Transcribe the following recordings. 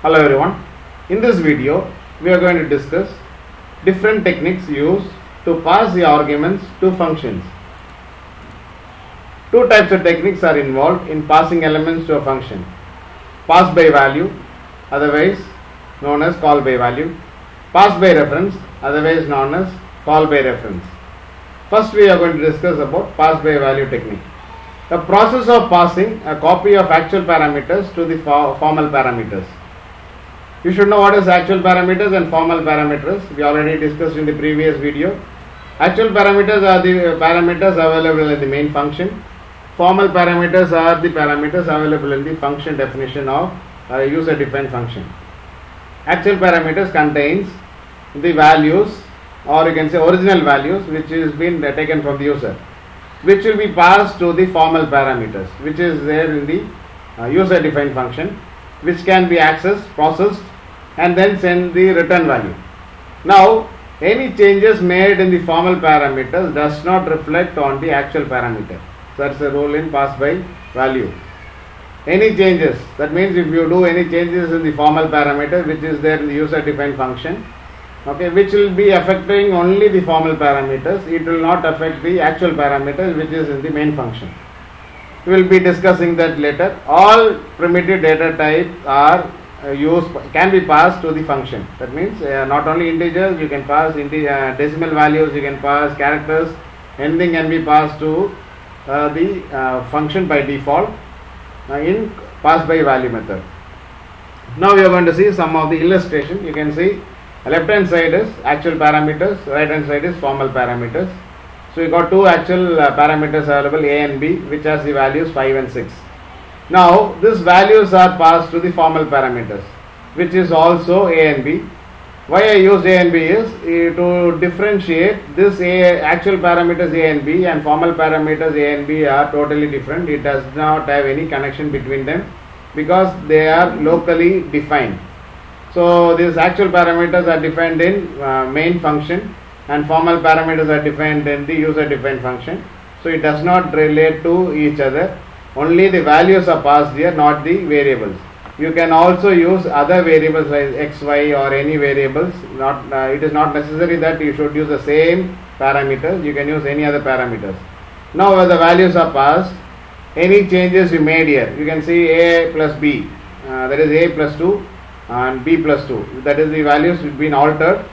Hello everyone. In this video, we are going to discuss different techniques used to pass the arguments to functions. Two types of techniques are involved in passing elements to a function. Pass by value, otherwise known as call by value. Pass by reference, otherwise known as call by reference. First, we are going to discuss about pass by value technique. The process of passing a copy of actual parameters to the formal parameters. You should know what is actual parameters and formal parameters. We already discussed in the previous video. Actual parameters are the parameters available in the main function. Formal parameters are the parameters available in the function definition of user defined function. Actual parameters contains the values, or you can say original values, which is been taken from the user, which will be passed to the formal parameters, which is there in the user defined function, which can be accessed, processed, and then send the return value. Now, any changes made in the formal parameters does not reflect on the actual parameter. So that's the rule in pass by value. Any changes, that means if you do any changes in the formal parameter which is there in the user defined function, okay, which will be affecting only the formal parameters, it will not affect the actual parameters which is in the main function. We will be discussing that later. All primitive data types are can be passed to the function. That means not only integers, you can pass decimal values, you can pass characters, anything can be passed to the function by default in pass by value method. Now we are going to see some of the illustration. You can see left hand side is actual parameters, right hand side is formal parameters. So you got two actual parameters available, A and B, which has the values 5 and 6. Now these values are passed to the formal parameters, which is also A and B. Why I used A and B is to differentiate this actual parameters A and B and formal parameters A and B are totally different. It does not have any connection between them because they are locally defined. So these actual parameters are defined in main function and formal parameters are defined in the user defined function. So it does not relate to each other. Only the values are passed here, not the variables. You can also use other variables like x, y or any variables. It is not necessary that you should use the same parameters. You can use any other parameters. Now where the values are passed, any changes you made here, you can see a plus b, that is a plus 2 and b plus 2. That is the values have been altered.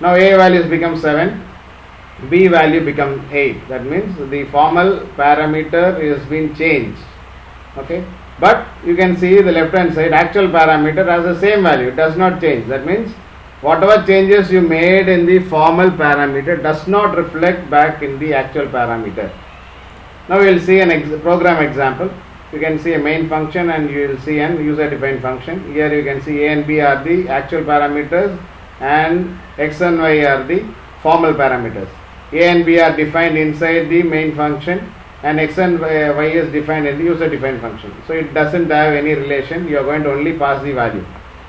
Now a values become 7, b value become 8. That means the formal parameter is been changed. Okay, but you can see the left hand side actual parameter has the same value, it does not change. That means whatever changes you made in the formal parameter does not reflect back in the actual parameter. Now we will see an program example. You can see a main function and you will see an user defined function. Here you can see A and B are the actual parameters and x and y are the formal parameters. A and B are defined inside the main function and x and y is defined in the user defined function. So it doesn't have any relation. You are going to only pass the value.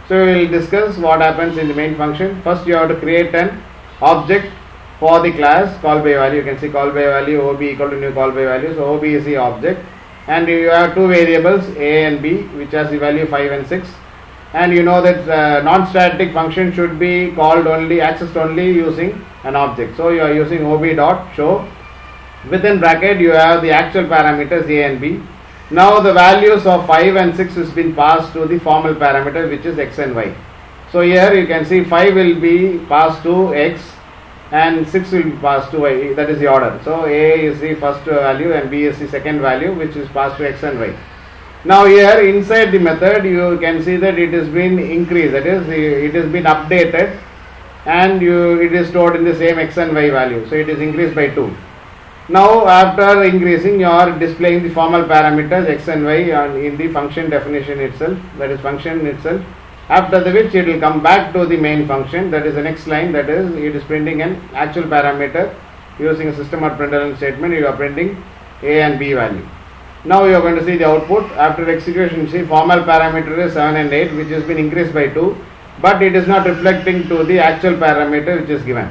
So we will discuss what happens in the main function. First you have to create an object for the class call by value. You can see call by value OB equal to new call by value. So OB is the object and you have two variables A and B which has the value 5 and 6. And you know that non-static function should be called only, accessed only using an object. So you are using OB dot show. Within bracket you have the actual parameters A and B. Now the values of 5 and 6 has been passed to the formal parameter which is x and y. So here you can see 5 will be passed to x and 6 will be passed to y. That is the order. So A is the first value and B is the second value which is passed to x and y. Now here inside the method you can see that it has been increased, that is it has been updated and it is stored in the same x and y value. So it is increased by 2. Now after increasing you are displaying the formal parameters x and y in the function definition itself, that is function itself. After which it will come back to the main function, that is the next line, that is it is printing an actual parameter using a system or println statement. You are printing A and B value. Now you are going to see the output. After execution, see formal parameter is 7 and 8 which has been increased by 2, but it is not reflecting to the actual parameter which is given.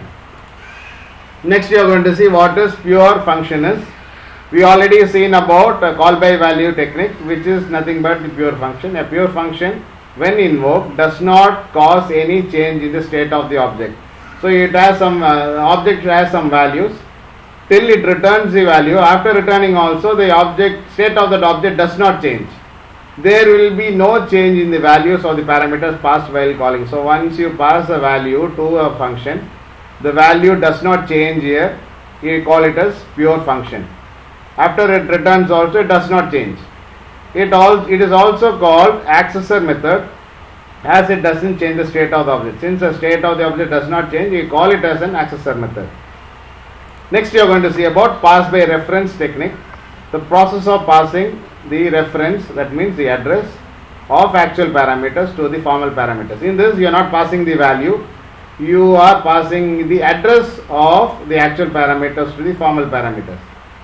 Next you are going to see what is pure function is. We already seen about a call by value technique, which is nothing but the pure function. A pure function when invoked does not cause any change in the state of the object. So it has some object has some values till it returns the value. After returning also, the object state of that object does not change. There will be no change in the values of the parameters passed while calling. So once you pass a value to a function, the value does not change here. You call it as pure function. After it returns also, it does not change. It is also called accessor method, as it doesn't change the state of the object. Since the state of the object does not change, you call it as an accessor method. Next you are going to see about pass by reference technique. The process of passing the reference, that means the address of actual parameters to the formal parameters. In this, you are not passing the value, you are passing the address of the actual parameters to the formal parameters.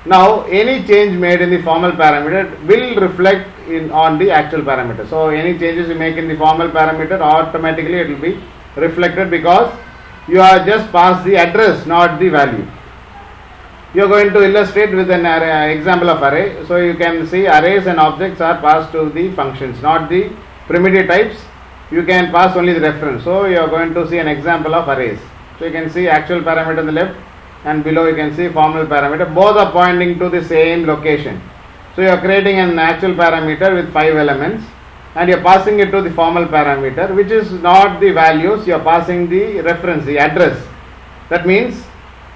Now any change made in the formal parameter will reflect on the actual parameter. So any changes you make in the formal parameter, automatically it will be reflected, because you are just passed the address, not the value. You are going to illustrate with an example of array. So you can see arrays and objects are passed to the functions, not the primitive types. You can pass only the reference. So you are going to see an example of arrays. So you can see actual parameter on the left, and below you can see formal parameter. Both are pointing to the same location. So you are creating an actual parameter with 5 elements, and you are passing it to the formal parameter, which is not the values. You are passing the reference, the address. That means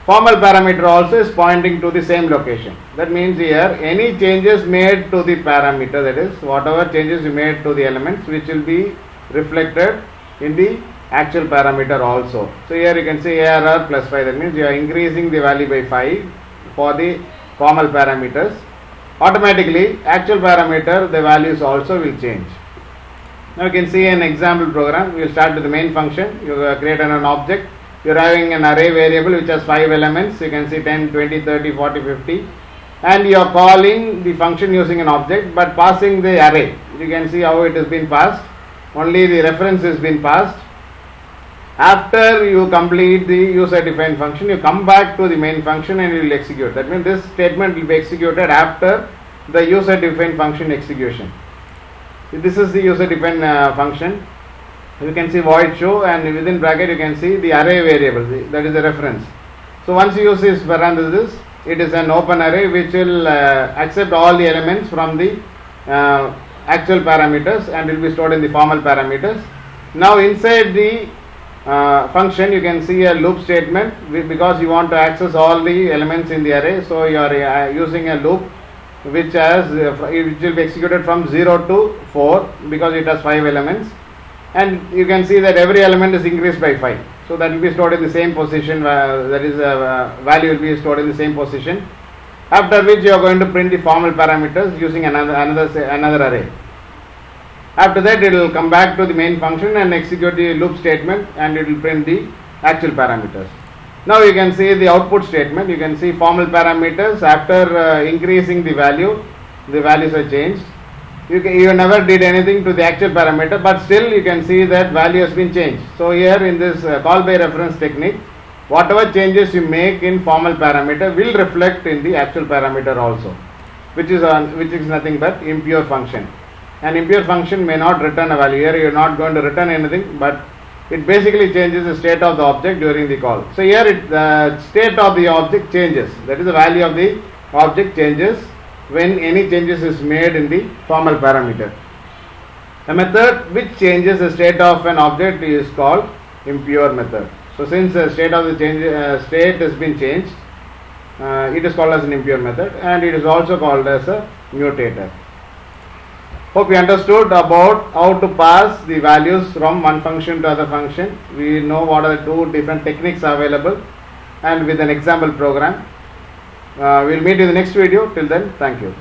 formal parameter also is pointing to the same location. That means here any changes made to the parameter, that is whatever changes you made to the elements, which will be reflected in the actual parameter also. So here you can see ARR plus 5, that means you are increasing the value by 5 for the formal parameters. Automatically actual parameter, the values also will change. Now you can see an example program. We will start with the main function. You create an object. You are having an array variable which has 5 elements. You can see 10, 20, 30, 40, 50, and you are calling the function using an object but passing the array. You can see how it has been passed. Only the reference has been passed. After you complete the user defined function, you come back to the main function and you will execute. That means this statement will be executed after the user defined function execution. This is the user defined function. You can see void show, and within bracket you can see the array variable, that is the reference. So once you use this parenthesis, it is an open array which will accept all the elements from the actual parameters and will be stored in the formal parameters. Now inside the function you can see a loop statement, because you want to access all the elements in the array. So you are using a loop which will be executed from 0 to 4, because it has 5 elements, and you can see that every element is increased by 5. So that will be stored in the same position, that is value will be stored in the same position, after which you are going to print the formal parameters using another array. After that it will come back to the main function and execute the loop statement, and it will print the actual parameters. Now you can see the output statement. You can see formal parameters, after increasing the value, the values are changed. You never did anything to the actual parameter, but still you can see that value has been changed. So here in this call by reference technique, whatever changes you make in formal parameter will reflect in the actual parameter also, which is nothing but impure function. An impure function may not return a value. Here you are not going to return anything, but it basically changes the state of the object during the call. So here the state of the object changes, that is the value of the object changes when any changes is made in the formal parameter. A method which changes the state of an object is called impure method. So since the state of the state has been changed, it is called as an impure method, and it is also called as a mutator. Hope you understood about how to pass the values from one function to other function. We know what are the two different techniques available, and with an example program. We will meet in the next video. Till then, thank you.